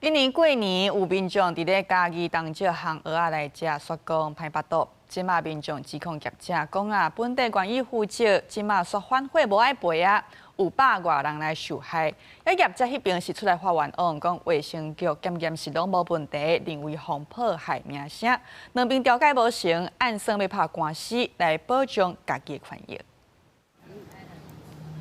今年過年，有民眾佇咧家己當少項蚵仔來食，說講歹腹肚。即馬民眾指控業者講本地縣醫負責，即馬說反悔無愛賠啊，有百外人來受害。而業者迄邊是出來發冤枉，講衛生局檢驗是攏無問題，認為防迫害名聲，兩邊調解無成，暗算要拍官司來保障家己的權益。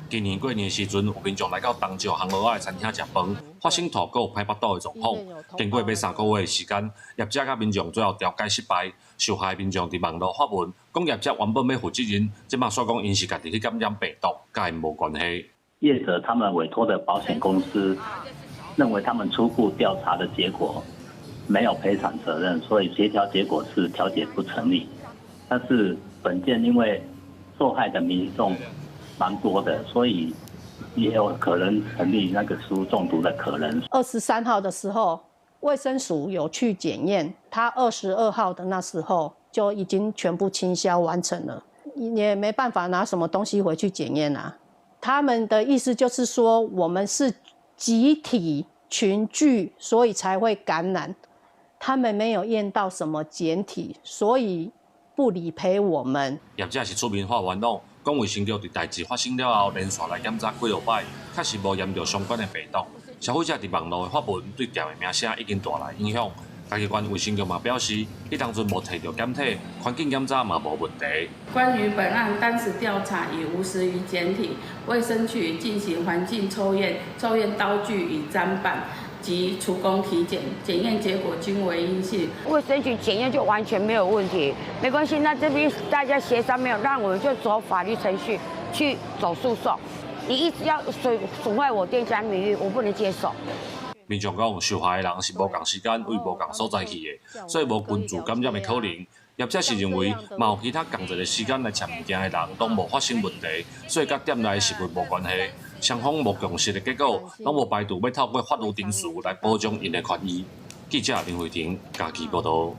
今年過年時陣，有民眾來到東石巷蚵仔的餐廳食飯，發生吐還有歹腹肚的狀況。經過約3個月的時間，業者甲民眾最後調解失敗。受害民眾佇網絡發文，講業者原本要負責任，即馬說講因是家己去感染病毒，甲因無關係。業者他們委託的保險公司認為他們初步調查的結果沒有賠償責任，所以協調結果是調解不成立。但是本件因為受害的民眾蠻多的，所以也有可能成立那個食物中毒的可能。23號的時候，衛生署有去檢驗，他22號的那時候就已經全部清消完成了，也沒辦法拿什麼東西回去檢驗啊。他們的意思就是說，我們是集體群聚，所以才會感染。他們沒有驗到什麼檢體，所以不理賠我們。業者是出面發冤枉，講衛生局佇代誌發生了後，連續來檢查幾落擺，確實無驗到相關的病毒。消費者佇網絡的發文，對店的名聲已經大來影響。家己縣衛生局嘛表示，伊當陣無摕到檢體，環境檢查嘛無問題。關於本案當時調查已無實於檢體，衛生局進行環境抽驗，抽驗刀具與砧板及廚工體檢，檢驗結果均為陰性。衛生局檢驗就完全沒有問題，沒關係。那這邊大家協商沒有，讓我們就走法律程序去走訴訟。你一直要損壞我店家名譽，我不能接受。民眾講，受害的人是無共時間為無共所在去的，所以無群聚感染的可能。業者是認為，嘛有其他共一個時間來搶物件的人，都無發生問題，所以甲店內食物無關係。雙方無共識的結果，攏無排除要透過法律程序來保障因的權益。記者林慧婷，家己報道。